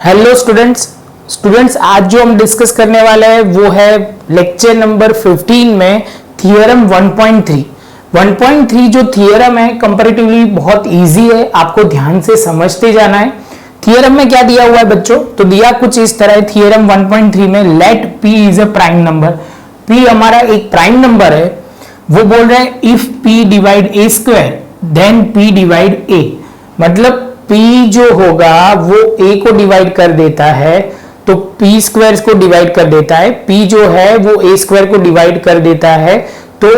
Hello students आज जो हम डिस्कस करने वाले हैं वो है लेक्चर नंबर 15 में थियरम 1.3। 1.3 जो थियरम है कंपैरेटिवली बहुत इजी है, आपको ध्यान से समझते जाना है। थियरम में क्या दिया हुआ है बच्चों, तो दिया कुछ इस तरह है। थियरम 1.3 में let p is a prime number, p हमारा एक प्राइम नंबर है। वो बोल रहे हैं if p divide a square then p divide a, मतलब p जो होगा वो a को डिवाइड कर देता है तो p स्क्वायर को डिवाइड कर देता है, p जो है वो a स्क्वायर को डिवाइड कर देता है तो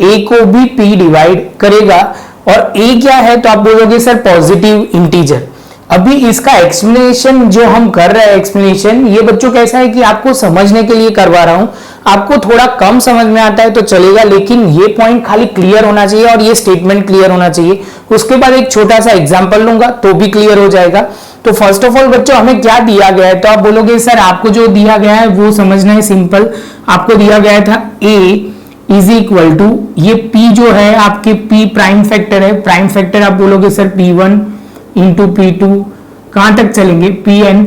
a को भी p डिवाइड करेगा। और a क्या है तो आप बोलोगे सर पॉजिटिव इंटीजर। अभी इसका एक्सप्लेनेशन जो हम कर रहे हैं, एक्सप्लेनेशन ये बच्चों कैसा है कि आपको समझने के लिए करवा रहा हूं। आपको थोड़ा कम समझ में आता है तो चलेगा, लेकिन ये पॉइंट खाली क्लियर होना चाहिए और ये स्टेटमेंट क्लियर होना चाहिए। उसके बाद एक छोटा सा एग्जांपल लूंगा तो भी क्लियर हो जाएगा। तो फर्स्ट ऑफ ऑल बच्चों हमें क्या दिया गया है, तो आप बोलोगे सर आपको जो दिया गया है वो समझना है सिंपल। आपको दिया गया था a इज इक्वल टू, ये p जो है आपके p प्राइम फैक्टर है, प्राइम फैक्टर आप बोलोगे सर p1 इंटू p2, कहां तक चलेंगे pn,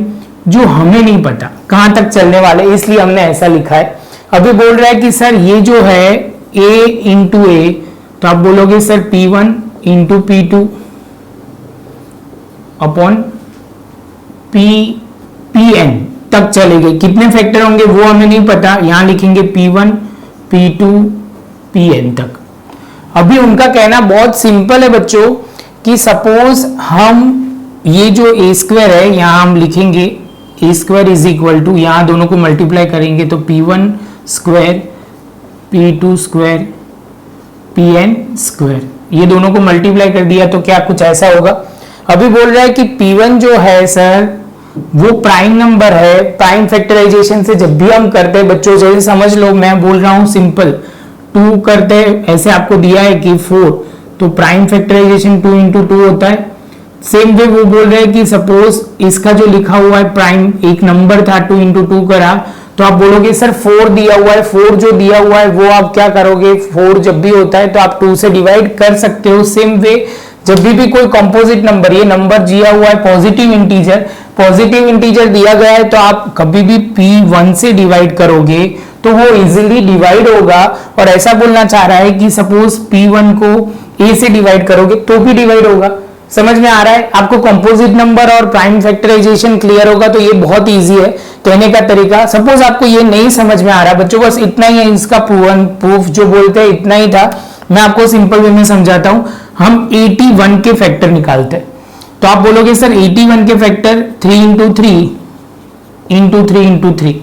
जो हमें नहीं पता कहां तक चलने वाले, इसलिए हमने ऐसा लिखा है। अभी बोल रहा है कि सर ये जो है a इंटू ए, तो आप बोलोगे sir p1 into p2 upon pn तक चलेंगे। कितने फैक्टर होंगे वो हमें नहीं पता, यहां लिखेंगे p1 p2 pn तक। अभी उनका कहना बहुत सिंपल है बच्चों कि सपोज हम ये जो ए स्क्वायर है यहां हम लिखेंगे ए स्क्वायर इज इक्वल टू, यहां दोनों को मल्टीप्लाई करेंगे तो p1 square p2 square pn square, ये दोनों को मल्टीप्लाई कर दिया तो क्या कुछ ऐसा होगा। अभी बोल रहा है कि p1 जो है सर वो प्राइम नंबर है। प्राइम फैक्टराइजेशन से जब भी हम करते हैं बच्चों, जैसे समझ लो मैं बोल रहा हूं सिंपल 2 करते हैं, ऐसे आपको दिया है कि 4, तो प्राइम फैक्टराइजेशन 2 इंटू 2 होता है। सेम वे वो बोल रहे हैं कि सपोज इसका जो लिखा हुआ है प्राइम एक नंबर था 2 इंटू 2 करा, तो आप बोलोगे सर 4 दिया हुआ है, 4 जो दिया हुआ है वो आप क्या करोगे, 4 जब भी होता है तो आप 2 से डिवाइड कर सकते हो। सेम वे जब भी कोई कंपोजिट नंबर, ये नंबर दिया हुआ है पॉजिटिव इंटीजर दिया गया है तो आप कभी भी p1 से डिवाइड करोगे तो वो इजीली डिवाइड होगा। और ऐसा बोलना चाह रहा है कि सपोज p1 को a से डिवाइड करोगे तो भी डिवाइड होगा। समझ में आ रहा है आपको, कंपोजिट नंबर और प्राइम फैक्टराइजेशन क्लियर होगा तो ये बहुत इजी है कहने का तरीका। सपोज आपको ये नहीं समझ में आ रहा बच्चों, बस इतना ही है इसका प्रूफ जो बोलते हैं इतना ही था, मैं आपको सिंपल वे में समझाता हूं। हम 81 के फैक्टर निकालते हैं तो आप बोलोगे सर 81 के फैक्टर 3 इंटू 3 इंटू 3 इंटू 3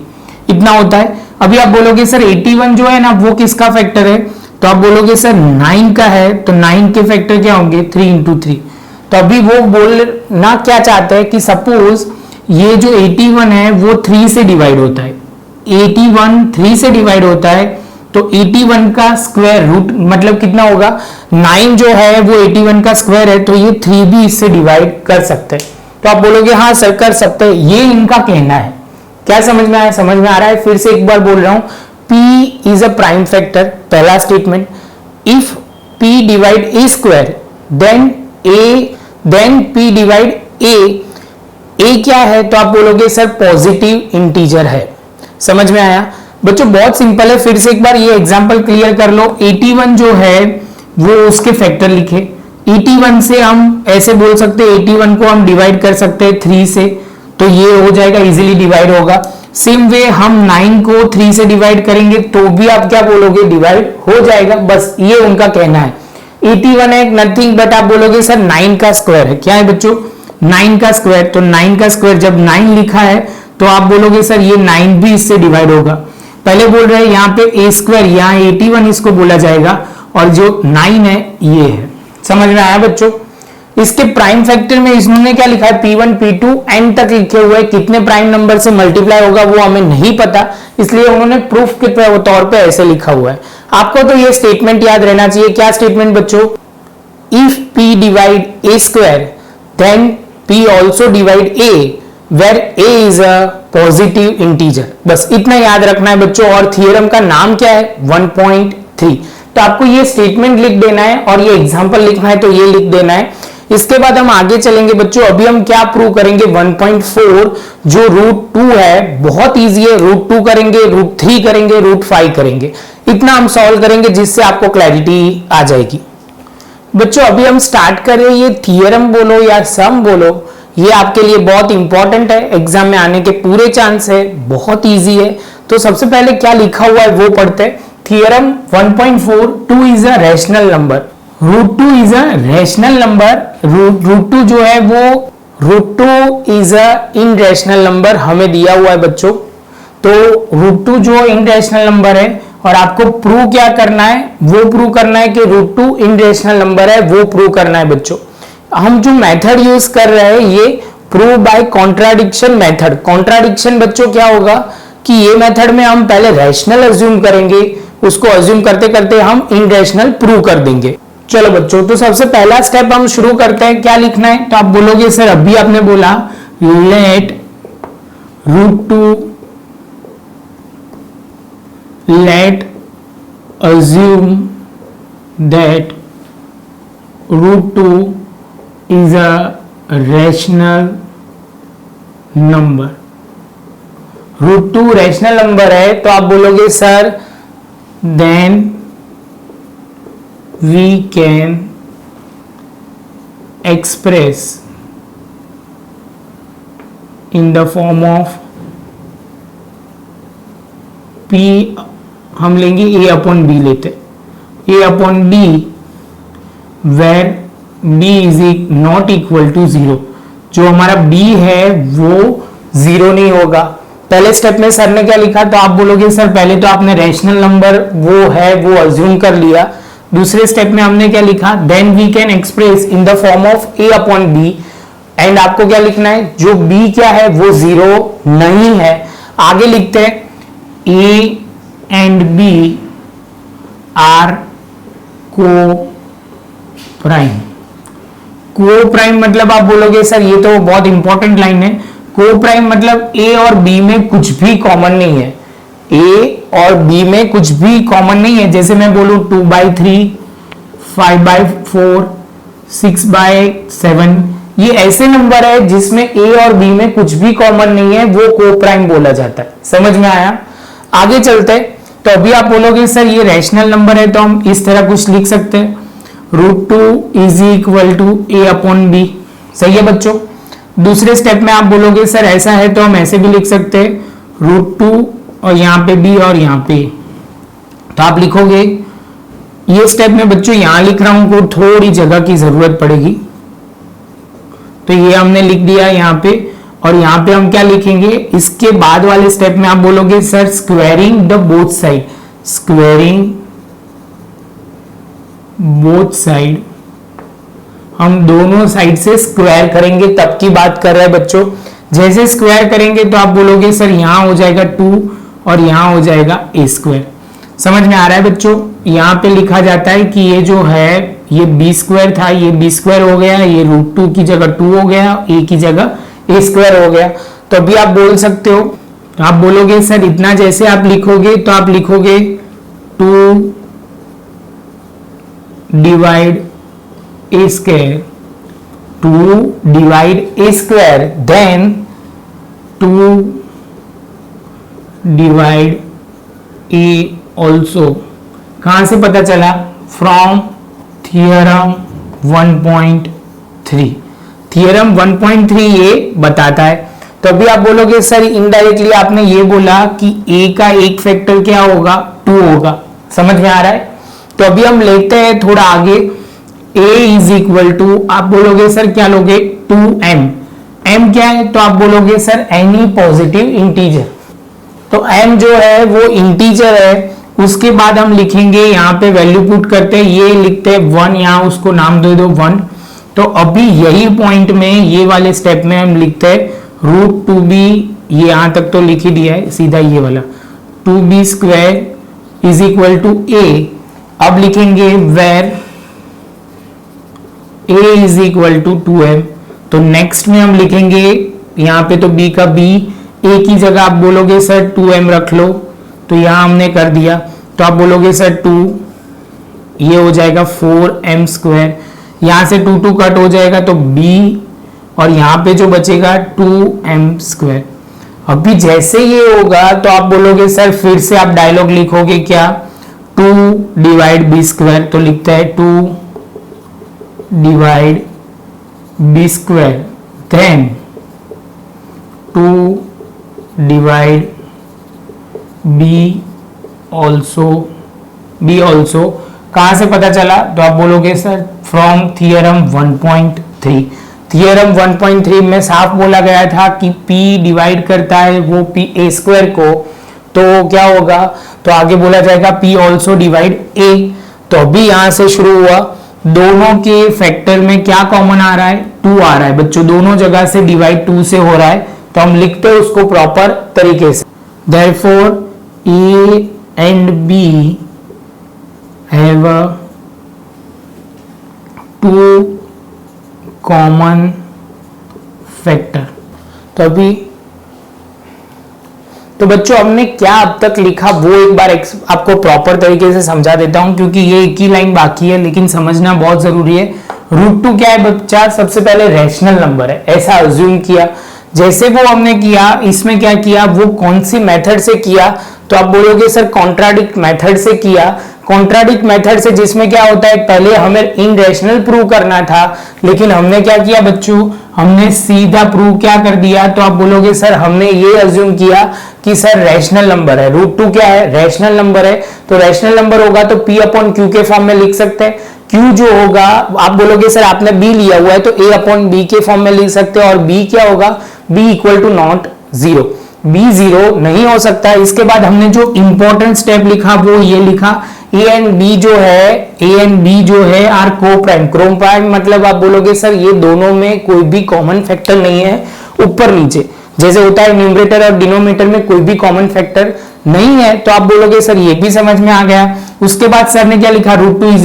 इतना होता है। अभी आप बोलोगे सर 81 जो है ना वो किसका फैक्टर है, तो आप बोलोगे सर 9 का है, तो 9 के फैक्टर क्या होंगे 3 इंटू 3। तो अभी वो बोलना क्या चाहते हैं कि सपोज ये जो 81 है वो 3 से डिवाइड होता है, 81 3 से डिवाइड होता है तो 81 का स्क्वायर रूट मतलब कितना होगा, 9 जो है वो 81 का स्क्वायर है तो ये 3 भी इससे डिवाइड कर सकते हैं। तो आप बोलोगे हाँ सर कर सकते हैं, ये इनका कहना है। क्या समझ में आया, समझ में आ रहा है। फिर से एक बार बोल रहा हूं, p is a prime factor, पहला statement. If p divide a square then p divide a क्या है तो आप बोलोगे सर पॉजिटिव इंटीजर है। समझ में आया बच्चों, बहुत सिंपल है। फिर से एक बार ये एग्जांपल क्लियर कर लो। 81 जो है वो उसके फैक्टर लिखे, 81 से हम ऐसे बोल सकते हैं 81 को हम डिवाइड कर सकते हैं 3 से, तो ये हो जाएगा इजीली डिवाइड होगा। सेम वे हम 9 को 3 से डिवाइड करेंगे तो भी आप क्या बोलोगे डिवाइड हो जाएगा। बस ये उनका कहना है। 81 है नथिंग बट आप बोलोगे सर 9 का स्क्वायर है, क्या है बच्चों 9 का स्क्वायर, तो 9 का स्क्वायर जब 9 लिखा है तो आप बोलोगे सर ये 9 भी इससे डिवाइड होगा। पहले बोल रहे हैं यहाँ पे a स्क्वायर, यहाँ 81 इसको बोला जाएगा और जो 9 है ये है। समझ में आया बच्चों। इसके प्राइम फैक्टर में इन्होंने क्या लिखा है p1 p2 एंड तक लिखे हुए, कितने प्राइम नंबर से मल्टीप्लाई होगा वो हमें नहीं पता, इसलिए उन्होंने प्रूफ के तौर पे ऐसे लिखा हुआ है। आपको तो ये स्टेटमेंट याद रहना चाहिए। क्या स्टेटमेंट बच्चों, if p divide a square then p also divide a where a is a positive integer. बस इतना याद रखना है बच्चों। और थियरम का नाम क्या है 1.3। तो आपको ये स्टेटमेंट लिख देना है और ये एग्जांपल लिखना है तो ये लिख देना है। इसके बाद हम आगे चलेंगे बच्चों। अभी हम क्या प्रूव करेंगे, 1.4 जो √2 है, बहुत इजी है। √2 करेंगे, √3 करेंगे, √5 करेंगे, इतना हम सॉल्व करेंगे जिससे आपको क्लैरिटी आ जाएगी। बच्चों अभी हम स्टार्ट करें, ये थियरम बोलो या सम बोलो, ये आपके लिए बहुत इंपॉर्टेंट है, एग्जाम में आने के पूरे चांस है, बहुत इजी है। तो सबसे पहले क्या लिखा हुआ है वो पढ़ते हैं। Theorem 1.4, 2 is a rational number, √2 is a rational number. √2 जो है वो √2 इज अ इनरैशनल नंबर हमें दिया हुआ है बच्चों। तो √2 जो इनरैशनल नंबर है और आपको प्रूव क्या करना है, वो प्रूव करना है कि √2 इनरैशनल नंबर है, वो प्रूव करना है बच्चों। हम जो मेथड यूज कर रहे हैं ये prove by contradiction method. Contradiction बच्चों क्या होगा कि ये मेथड में हम पहले रैशनल अज्यूम करेंगे, उसको अज्यूम करते करते हम इनरैशनल प्रूव कर देंगे। चलो बच्चों, तो सबसे पहला स्टेप हम शुरू करते हैं। क्या लिखना है, तो आप बोलोगे सर अभी आपने बोला let assume that √2 is a rational number। √2 rational number है, तो आप बोलोगे sir then we can express in the form of p, हम लेंगे a/b लेते, a/b where b is not equal to 0। जो हमारा b है वो 0 नहीं होगा। पहले स्टेप में सर ने क्या लिखा, तो आप बोलोगे सर पहले तो आपने रैशनल नंबर वो है वो अज्यूम कर लिया। दूसरे स्टेप में हमने क्या लिखा, then we can express in the form of a/b। एंड आपको क्या लिखना है, जो b क्या है वो 0 नहीं है। आगे लिखते हैं a and b are co-prime। Co-prime मतलब आप बोलोगे सर ये तो बहुत इंपॉर्टेंट लाइन है। को-प्राइम मतलब a और b में कुछ भी कॉमन नहीं है, a और b में कुछ भी कॉमन नहीं है। जैसे मैं बोलूं 2/3, 5/4, 6/7, ये ऐसे नंबर है जिसमें a और b में कुछ भी कॉमन नहीं है, वो को-प्राइम बोला जाता है। समझ में आया? आगे चलते हैं। तो अभी आप बोलोगे सर ये रैशनल नंबर है, तो हम इस तरह कुछ लिख सकते हैं, √2 इज इक्वल टू a/b। सही है बच्चों? दूसरे स्टेप में आप बोलोगे सर ऐसा है, तो हम ऐसे भी लिख सकते हैं √2 और यहाँ पे b और यहाँ पे, तो आप लिखोगे ये स्टेप में बच्चों यहां लिख रहा हूं, को थोड़ी जगह की जरूरत पड़ेगी, तो ये हमने लिख दिया यहाँ पे। और यहाँ पे हम क्या लिखेंगे, इसके बाद वाले स्टेप में आप बोलोगे sir squaring the both side, squaring both side, हम दोनों साइड से स्क्वायर करेंगे, तब की बात कर रहे हैं बच्चों। जैसे स्क्वायर करेंगे तो आप बोलोगे सर यहां हो जाएगा 2 और यहां हो जाएगा a²। समझ में आ रहा है बच्चों? यहाँ पे लिखा जाता है कि ये जो है ये b² था, ये b² हो गया, ये √2 की जगह 2 हो गया, a की जगह a² हो गया। तो अभी आप बोल सकते हो, तो आप बोलोगे सर इतना जैसे आप लिखोगे तो आप लिखोगे 2 divide a², 2 divide a², then 2 divide a also. कहां से पता चला? From theorem 1.3। थियरम 1.3 ये बताता है। तो अभी आप बोलोगे सर इनडायरेक्टली आपने ये बोला कि a का एक फैक्टर क्या होगा, 2 होगा। समझ में आ रहा है? तो अभी हम लेते हैं थोड़ा आगे, a इज इक्वल टू, आप बोलोगे सर क्या लोगे, 2m। m क्या है, तो आप बोलोगे सर एनी पॉजिटिव इंटीजर। तो m जो है वो इंटीजर है। उसके बाद हम लिखेंगे, यहाँ पे वैल्यू पुट करते हैं, ये लिखते हैं 1, यहाँ उसको नाम दे दो 1। तो अभी यही पॉइंट में ये वाले स्टेप में हम लिखते हैं √2b, ये यहां तक तो लिख ही दिया है, सीधा ये वाला 2b² is equal to a। अब लिखेंगे where a is equal to 2m। तो नेक्स्ट में हम लिखेंगे यहाँ पे तो b का b, a की जगह आप बोलोगे सर 2m रख लो, तो यहां हमने कर दिया। तो आप बोलोगे सर 2, ये हो जाएगा 4m²। यहां से 2 कट हो जाएगा तो b, और यहां पे जो बचेगा 2m²। अभी जैसे ये होगा तो आप बोलोगे सर फिर से आप डायलॉग लिखोगे क्या, 2 डिवाइड b², तो लिखता है 2 divide b², then 2 divide b also. कहां से पता चला, तो आप बोलोगे सर फ्रॉम थियरम 1.3। थियरम 1.3 में साफ बोला गया था कि p डिवाइड करता है वो p² को, तो क्या होगा, तो आगे बोला जाएगा p ऑल्सो डिवाइड a। तो अभी यहां से शुरू हुआ, दोनों के फैक्टर में क्या कॉमन आ रहा है, 2 आ रहा है बच्चों, दोनों जगह से डिवाइड 2 से हो रहा है, तो हम लिखते हैं उसको प्रॉपर तरीके से। Therefore a and b have two common factor। तो अभी तो बच्चों हमने क्या अब तक लिखा वो एक बार आपको प्रॉपर तरीके से समझा देता हूं, क्योंकि ये एक ही लाइन बाकी है लेकिन समझना बहुत जरूरी है। √2 क्या है बच्चा, सबसे पहले रैशनल नंबर है, ऐसा अज्यूम किया। जैसे वो हमने किया, इसमें क्या किया, वो कौन सी मेथड से किया, तो आप बोलोगे सर कॉन्ट्राडिक्ट मेथड से किया। कॉन्ट्राडिक्ट मेथड से जिसमें क्या होता है, पहले हमें इनरेशनल प्रूव करना था, लेकिन हमने क्या किया बच्चों, हमने सीधा प्रूव क्या कर दिया। तो आप बोलोगे सर हमने ये अज्यूम किया कि सर रैशनल नंबर है, √2 क्या है, रैशनल नंबर है, तो रैशनल नंबर होगा तो p/q के फॉर्म में लिख सकते हैं। q जो होगा, आप बोलोगे सर आपने b लिया हुआ है तो a/b के फॉर्म में लिख सकते हैं, और b क्या होगा, b = नॉट 0, b 0 नहीं हो सकता। इसके बाद हमने जो इंपॉर्टेंट स्टेप लिखा वो ये लिखा, a एंड b जो है आर को-प्राइम। क्रोम-प्राइम मतलब आप बोलोगे सर ये दोनों में कोई भी कॉमन फैक्टर नहीं है, ऊपर नीचे जैसे होता है न्यूमरेटर और डिनोमिनेटर में कोई भी कॉमन फैक्टर नहीं है, तो आप बोलोगे सर ये भी समझ में आ गया। उसके बाद सर ने क्या लिखा, √2 =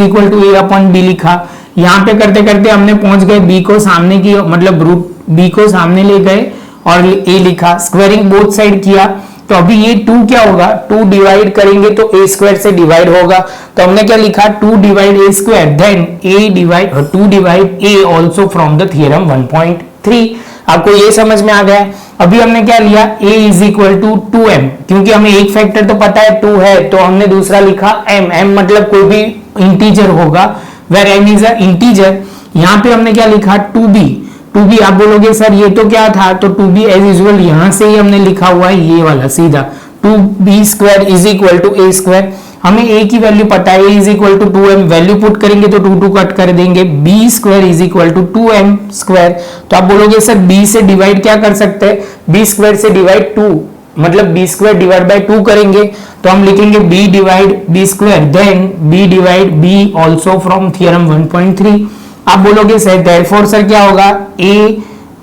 a/b लिखा। यहां पे करते करते हमने पहुंच गए b को सामने की, मतलब b को सामने ले गए और a लिखा, स्क्वायरिंग बोथ साइड किया। तो अभी ये 2 क्या होगा, 2 डिवाइड करेंगे तो a² से डिवाइड होगा, तो हमने क्या लिखा, 2 divide a², then 2 divide a also from the theorem 1.3। आपको ये समझ में आ गया। अभी हमने क्या लिया, a = 2m, क्योंकि हमें एक फैक्टर तो पता है 2 है, तो हमने दूसरा लिखा m मतलब कोई भी इंटीजर होगा, where m is a integer. यहां पे हमने क्या लिखा, 2b। आप बोलोगे सर ये तो क्या था, तो 2b एज यूजुअल यहां से ही हमने लिखा हुआ है, ये वाला सीधा 2b² = a²। हमें a की वैल्यू पता है, a = 2m, वैल्यू पुट करेंगे तो 2 कट कर देंगे, b² = 2m²। तो आप बोलोगे सर b से डिवाइड क्या कर सकते हैं, b² से डिवाइड 2, मतलब b² / 2 करेंगे तो हम लिखेंगे b divide b², then b divide b also from theorem 1.3। आप बोलोगे सर देयरफॉर सर क्या होगा, a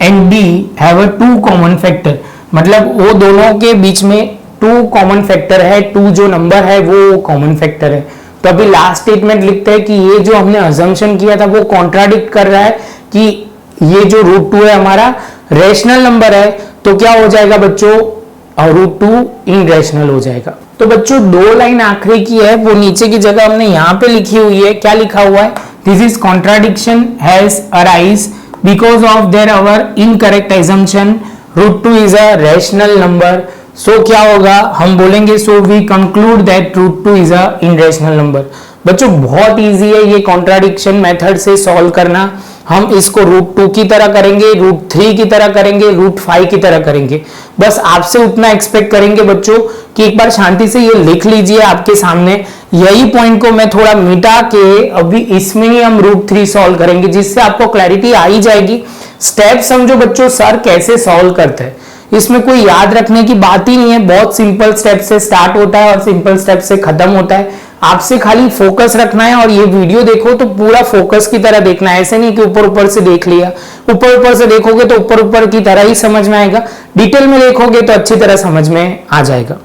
and b have a 2 common factor, मतलब वो दोनों के बीच में 2 कॉमन फैक्टर है, 2 जो नंबर है वो कॉमन फैक्टर है। तो अभी लास्ट स्टेटमेंट लिखते हैं कि ये जो हमने अजम्पशन किया था वो कॉन्ट्राडिक्ट कर रहा है कि ये जो √2 है हमारा रेशनल नंबर है, तो क्या हो जाएगा बच्चों, √2 इनरेशनल हो जाएगा। तो बच्चों 2 लाइन आखिरी की है, वो नीचे की जगह हमने यहाँ पे लिखी हुई है, क्या लिखा हुआ है, this is contradiction has arise because of their our incorrect assumption √2 is a rational number. So क्या होगा, हम बोलेंगे so we conclude that √2 is a irrational number. बच्चों बहुत इजी है ये कॉन्ट्राडिक्शन मेथड से सॉल्व करना। हम इसको √2 की तरह करेंगे, √3 की तरह करेंगे, √5 की तरह करेंगे। बस आपसे उतना एक्सपेक्ट करेंगे बच्चों कि एक बार शांति से ये लिख लीजिए आपके सामने। यही पॉइंट को मैं थोड़ा मिटा के अभी इसमें ही हम √3 सॉल्व करेंगे, जिससे आपको क्लैरिटी आ ही जाएगी। स्टेप समझो बच्चों सर कैसे सॉल्व करते हैं, इसमें कोई याद रखने की बात ही नहीं है, बहुत सिंपल स्टेप से स्टार्ट होता है और सिंपल स्टेप से खत्म होता है। आपसे खाली फोकस रखना है, और ये वीडियो देखो तो पूरा फोकस की तरह देखना है, ऐसे नहीं कि ऊपर ऊपर से देख लिया। ऊपर ऊपर से देखोगे तो ऊपर ऊपर की तरह ही समझ में आएगा, डिटेल में देखोगे तो अच्छी तरह समझ में आ जाएगा।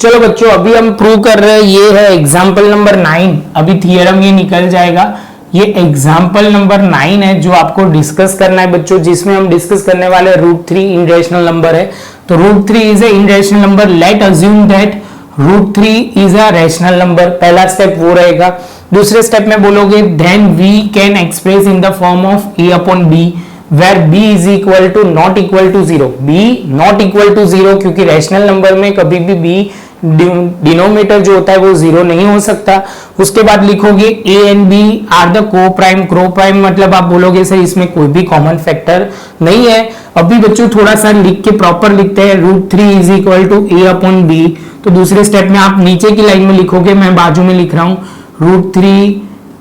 चलो बच्चों अभी हम प्रूव कर रहे हैं, ये है एग्जाम्पल नंबर 9। अभी थियरम ये निकल जाएगा, ये एग्जाम्पल नंबर 9 है जो आपको डिस्कस करना है बच्चों, जिसमें हम डिस्कस करने वाले √3 इनरेशनल नंबर है। तो √3 is a irrational number, let assume that √3 is a rational number. पहला स्टेप वो रहेगा। दूसरे स्टेप में बोलोगे then we can express in the form of a upon b where b is equal to not equal to 0, b not equal to 0, क्योंकि rational number में कभी भी b डिनोमिनेटर जो होता है वो 0 नहीं हो सकता। उसके बाद लिखोगे a and b are the coprime मतलब आप बोलोगे सर इसमें कोई भी कॉमन फैक्टर नहीं है। अभी बच्चों थोड़ा सा लिख के प्रॉपर लिखते हैं, √3 is equal to a upon b। तो दूसरे स्टेप में आप नीचे की लाइन में लिखोगे, मैं बाजू में लिख रहा हूं √3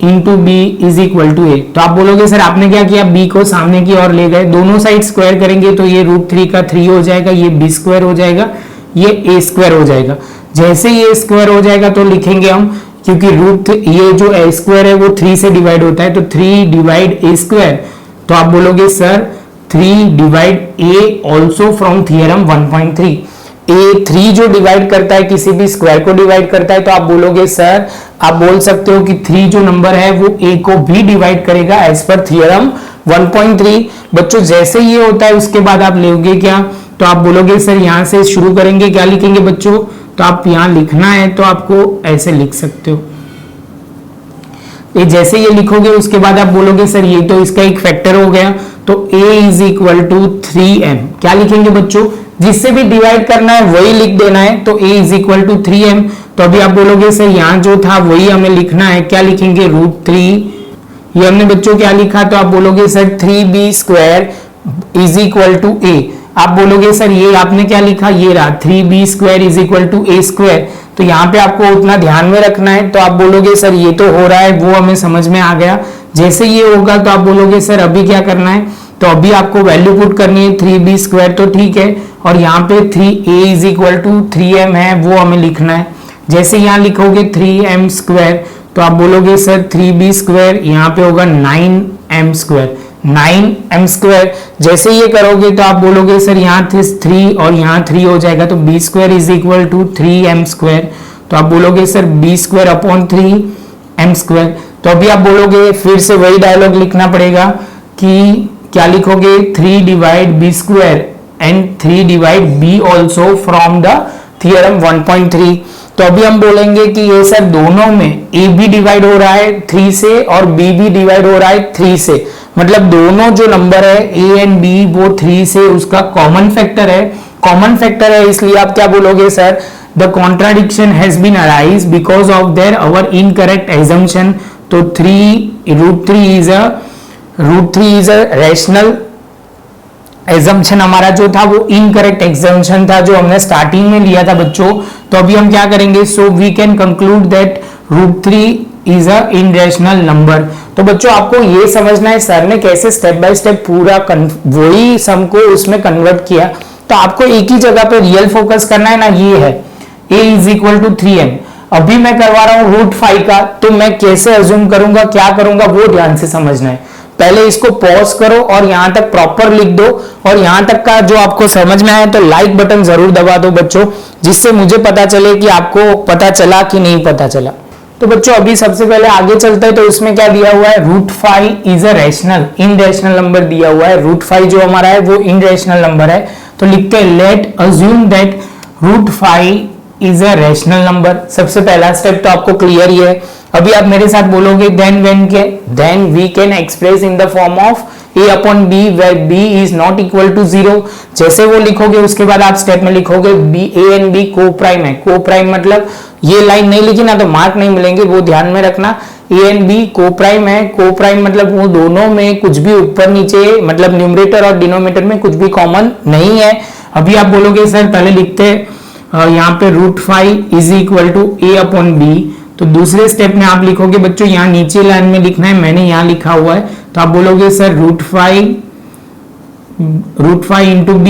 into B is equal to A. तो आप बोलोगे सर आपने क्या किया, b को सामने की ओर ले गए, दोनों साइड स्क्वायर करेंगे तो ये √3 का 3 हो जाएगा, ये b स्क्वायर हो जाएगा, ये a स्क्वायर हो जाएगा। जैसे ये स्क्वायर हो जाएगा तो लिखेंगे हम, क्योंकि ये जो a स्क्वायर है वो 3 से डिवाइड होता है, तो 3 डिवाइड a स्क्वायर। तो आप बोलोगे sir 3 divide a also from theorem 1.3। a3 जो डिवाइड करता है किसी भी स्क्वायर को डिवाइड करता है, तो आप बोलोगे सर आप बोल सकते हो कि 3 जो नंबर है वो a को भी डिवाइड करेगा एज पर थियरम 1.3। बच्चों जैसे ये होता है उसके बाद आप लोगे क्या, तो आप बोलोगे सर यहां से शुरू करेंगे, क्या लिखेंगे बच्चों, तो आप यहां लिखना है तो आपको ऐसे लिख सकते हो। ये जैसे ये लिखोगे उसके बाद आप बोलोगे सर ये तो इसका एक फैक्टर हो गया, तो a is equal to 3m। क्या लिखेंगे बच्चों, जिससे भी डिवाइड करना है वही लिख देना है, तो a is equal to 3m। तो अभी आप बोलोगे सर यहाँ जो था वही हमें लिखना है, क्या लिखेंगे √3, ये हमने बच्चों क्या लिखा, तो आप बोलोगे sir 3b square is equal to a। आप बोलोगे सर ये आपने क्या लिखा, ये रहा 3b square is equal to a square. तो यहाँ पे आपको उतना ध्यान में रखना है, तो आप बोलोगे सर ये तो हो रहा है, वो हमें समझ में आ गया। जैसे ये होगा तो आप बोलोगे सर अभी क्या करना है, तो अभी आपको वैल्यू पुट करनी है 3b स्क्वायर, तो ठीक है, और यहाँ पे 3a is equal to 3m है वो हमें लिखना है। जैसे यहाँ लिखोगे 3m स्क्वायर, तो आप बोलोगे सर 3b स्क्वायर, यहाँ पे होगा 9m स्क्वायर, 9m स्क्वायर। जैसे ये करोगे तो आप बोलोगे सर यहाँ 3 और यहाँ 3 हो जाएगा, तो b square is equal to 3m square. तो आप बोलोगे sir b square upon 3m square. तो अभी आप बोलोगे फिर से वही डायलॉग लिखना पड़ेगा कि क्या लिखोगे 3 divide b square and 3 divide b also from the theorem 1.3। तो अभी हम बोलेंगे कि ये सर दोनों में a भी डिवाइड हो रहा है 3 से और b भी डिवाइड हो रहा है 3 से, मतलब दोनों जो नंबर है a एंड b वो 3 से उसका कॉमन फैक्टर है, कॉमन फैक्टर है, इसलिए आप क्या बोलोगे sir the contradiction has been arise because of their our incorrect assumption. तो √3 इज अ रैशनल एजम्पशन हमारा जो था वो इनकरेक्ट एजम्पशन था जो हमने स्टार्टिंग में लिया था बच्चों। तो अभी हम क्या करेंगे, so we can conclude that √3 is a irrational number. तो बच्चों आपको ये समझना है सर ने कैसे स्टेप बाय स्टेप पूरा वही सम को उसमें कन्वर्ट किया। तो आपको एक ही जगह पे रियल फोकस करना है ना, ये है a is equal to 3m। अभी मैं करवा रहा हूं √5 का, तो मैं कैसे अज्यूम करूंगा, क्या करूंगा, वो ध्यान से समझना है। पहले इसको पॉज करो और यहां तक प्रॉपर लिख दो, और यहां तक का जो आपको समझ में आया तो लाइक बटन जरूर दबा दो बच्चों, जिससे मुझे पता चले कि आपको पता चला कि नहीं पता चला। तो बच्चों अभी सबसे पहले आगे चलते हैं, तो इसमें क्या दिया हुआ है, √5 इज अ रैशनल इनरेशनल नंबर दिया हुआ है। √5 जो हमारा है वो इनरेशनल नंबर है, तो लिखते हैं late assume that √5 is a rational number. सबसे पहला स्टेप तो आपको क्लियर ही है। अभी आप मेरे साथ बोलोगे then we can express in the form of a upon b where b is not equal to 0। जैसे वो लिखोगे उसके बाद आप स्टेप में लिखोगे a एंड b को प्राइम है। को प्राइम मतलब ये लाइन नहीं लिखी ना तो मार्क नहीं मिलेंगे, वो ध्यान में रखना। a एंड b को प्राइम है, को प्राइम मतलब वो दोनों में कुछ भी ऊपर नीचे मतलब न्यूमरेटर और डिनोमिनेटर में कुछ भी कॉमन नहीं है। अभी आप बोलोगे सर पहले लिखते यहाँ पे √5 is equal to a upon b। तो दूसरे स्टेप में आप लिखोगे बच्चों यहाँ नीचे लाइन में लिखना है, मैंने यहाँ लिखा हुआ है, तो आप बोलोगे sir √5 into b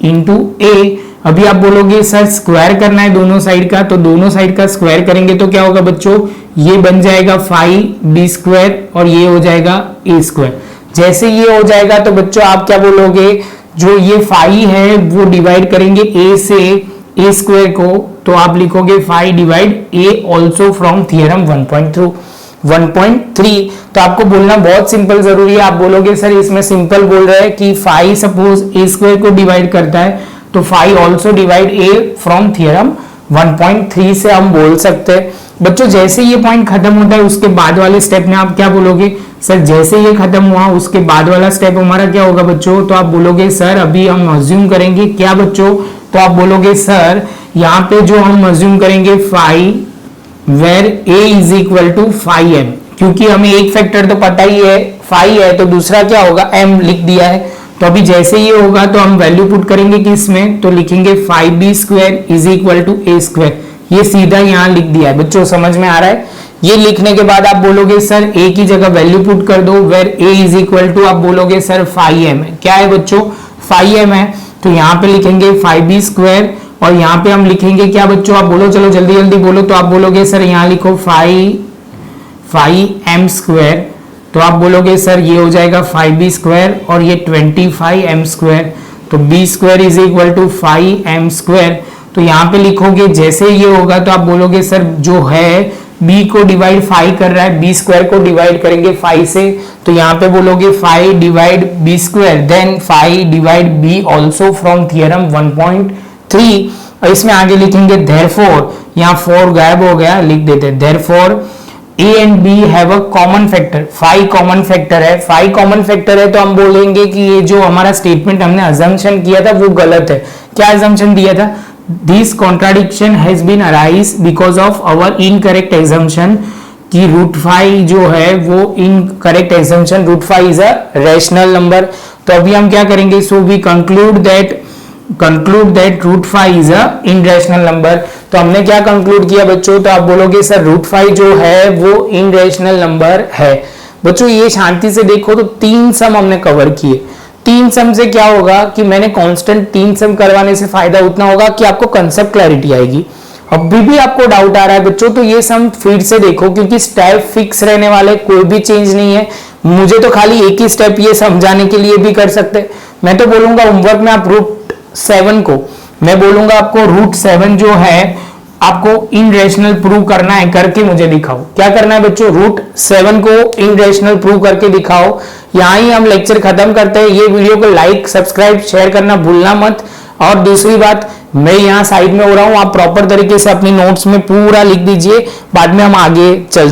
into a। अभी आप बोलोगे सर स्क्वायर करना है दोनों साइड का, तो दोनों साइड का स्क्वायर करेंगे तो क्या होगा बच्चों, ये बन जाएगा 5b स्क्वायर और ये हो जाएगा a स्क्वायर। जैसे ये हो जाएगा तो बच्चों आप क्या बोलोगे, जो ये 5 है वो डिवाइड करेंगे a से a स्क्वायर को, तो आप लिखोगे 5 divide a also from theorem 1.3। तो आपको बोलना बहुत सिंपल जरूरी है। आप बोलोगे सर इसमें सिंपल बोल रहे हैं कि 5 सपोज a स्क्वायर को डिवाइड करता है, तो 5 also divide a from theorem 1.3 से हम बोल सकते हैं। बच्चों जैसे ये पॉइंट खत्म होता है उसके बाद वाले स्टेप में आप क्या बोलोगे, सर जैसे ये खत्म हुआ उसके बाद वाला स्टेप हमारा क्या होगा बच्चों, तो आप बोलोगे सर अभी हम अज्यूम करेंगे क्या बच्चों, तो आप बोलोगे सर यहाँ पे जो हम अज्यूम करेंगे five where a is equal to five m, क्योंकि हमें एक फैक्टर तो पता ही है फाई है, तो दूसरा क्या होगा m लिख दिया है। तो अभी जैसे ये होगा तो हम वैल्यू पुट करेंगे किसमें, तो लिखेंगे 5b² is equal to a², ये सीधा यहाँ लिख दिया है बच्चों, समझ में आ रहा है। ये लिखने के बाद आप बोलोगे सर a की जगह वैल्यू पुट कर दो, where a is equal to आप बोलोगे सर फाई एम है, क्या है बच्चों फाई एम है, तो यहाँ पे लिखेंगे 5b² और यहाँ पे हम लिखेंगे क्या बच्चों, आप बोलो चलो जल्दी जल्दी बोलो, तो आप बोलोगे सर यहाँ लिखो 5m², तो आप बोलोगे सर ये हो जाएगा 5b² और ये 25m², तो b² is equal to 5m²। तो यहाँ पे लिखोगे जैसे ये होगा तो आप बोलोगे सर जो है b को डिवाइड 5 कर रहा है, b² को डिवाइड करेंगे 5 से, तो यहाँ पे बोलोगे 5 divide b², then 5 divide b also from theorem 1.3, और इसमें आगे लिखेंगे देयरफॉर, यहाँ 4 गायब हो गया, लिख देते हैं therefore a and b have a common factor, 5 common factor है, 5 कॉमन फैक्टर है, तो हम बोलेंगे कि ये जो हमारा स्टेटमेंट हमने अजम्पशन किया था वो गलत है। क्या अजम्पशन दिया था, this contradiction has been arise because of our incorrect assumption, कि √5 जो है वो incorrect assumption, √5 is a rational number. तो अभी हम क्या करेंगे, so we conclude that √5 is a irrational number. तो हमने क्या कंक्लूड किया बच्चों, तो आप बोलोगे सर √5 जो है वो इनरेशनल नंबर है। बच्चों ये शांति से देखो तो 3 सम हमने कवर किए। 3 सम से क्या होगा कि मैंने कांस्टेंट 3 सम करवाने से फायदा उतना होगा कि आपको कंसेप्ट क्लैरिटी आएगी। अभी भी आपको डाउट आ रहा है बच्चों तो ये सम फिर से देखो, क्योंकि स्टेप फिक्स रहने वाले, कोई भी चेंज नहीं है। मुझे तो खाली एक ही स्टेप ये समझाने के लिए भी कर सकते, मैं तो बोलूंगा होमवर्क में आप √7 को, मैं बोलूंगा आपको √7 जो है आपको इनरेशनल प्रूव करना है, करके मुझे दिखाओ। क्या करना है बच्चों, √7 को इनरेशनल प्रूव करके दिखाओ। यहां ही हम लेक्चर खत्म करते हैं। ये वीडियो को लाइक सब्सक्राइब शेयर करना भूलना मत। और दूसरी बात, मैं यहाँ साइड में हो रहा हूँ, आप प्रॉपर तरीके से अपनी नोट्स में पूरा लिख दीजिए, बाद में हम आगे चलते